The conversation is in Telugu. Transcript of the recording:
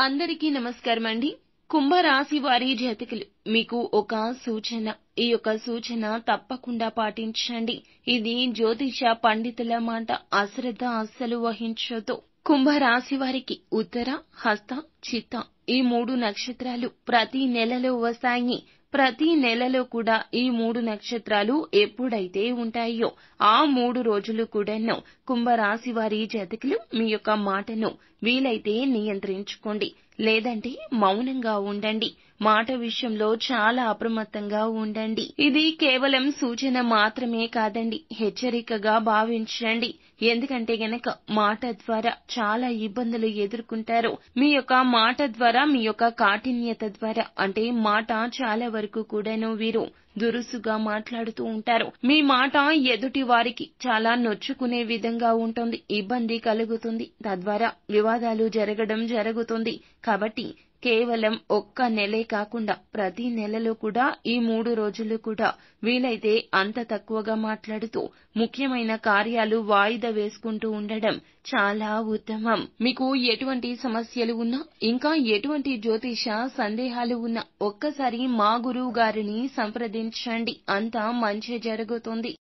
అందరికీ నమస్కారమండి. కుంభరాశి వారి జాతకులు మీకు ఒక సూచన. ఈ యొక్క సూచన తప్పకుండా పాటించండి. ఇది జ్యోతిష పండితుల మాట. అశ్రద్ధ అస్సలు వహించొద్దు. కుంభరాశి వారికి ఉత్తర, హస్త, చిత్త ఈ 3 నక్షత్రాలు ప్రతి నెలలో వస్తాయి. ప్రతి నెలలో కూడా ఈ 3 నక్షత్రాలు ఎప్పుడైతే ఉంటాయో ఆ 3 రోజులు కూడాను కుంభరాశి వారి జాతకులు మీ యొక్క మాటను వీలైతే నియంత్రించుకోండి. లేదంటే మౌనంగా ఉండండి. మాట విషయంలో చాలా అప్రమత్తంగా ఉండండి. ఇది కేవలం సూచన మాత్రమే కాదండి, హెచ్చరికగా భావించండి. ఎందుకంటే గనక మాట ద్వారా చాలా ఇబ్బందులు ఎదుర్కొంటారు. మీ యొక్క మాట ద్వారా, మీ యొక్క కాఠిన్యత ద్వారా, అంటే మాట చాలా వరకు కూడాను వీరు దురుసుగా మాట్లాడుతూ ఉంటారు. మీ మాట ఎదుటి వారికి చాలా నొచ్చుకునే విధంగా ఉంటుంది. ఇబ్బంది కలుగుతుంది. తద్వారా వివాదాలు జరుగుతుంది. కాబట్టి కేవలం ఒక్క నెలే కాకుండా ప్రతి నెలలో కూడా ఈ 3 రోజులు కూడా వీలైతే అంత తక్కువగా మాట్లాడుతూ ముఖ్యమైన కార్యాలు వాయిదా వేసుకుంటూ ఉండడం చాలా ఉత్తమం. మీకు ఎటువంటి సమస్యలు ఉన్నా, ఇంకా ఎటువంటి జ్యోతిష సందేహాలు ఉన్నా ఒక్కసారి మా గురువు గారిని సంప్రదించండి. అంతా మంచి జరుగుతుంది.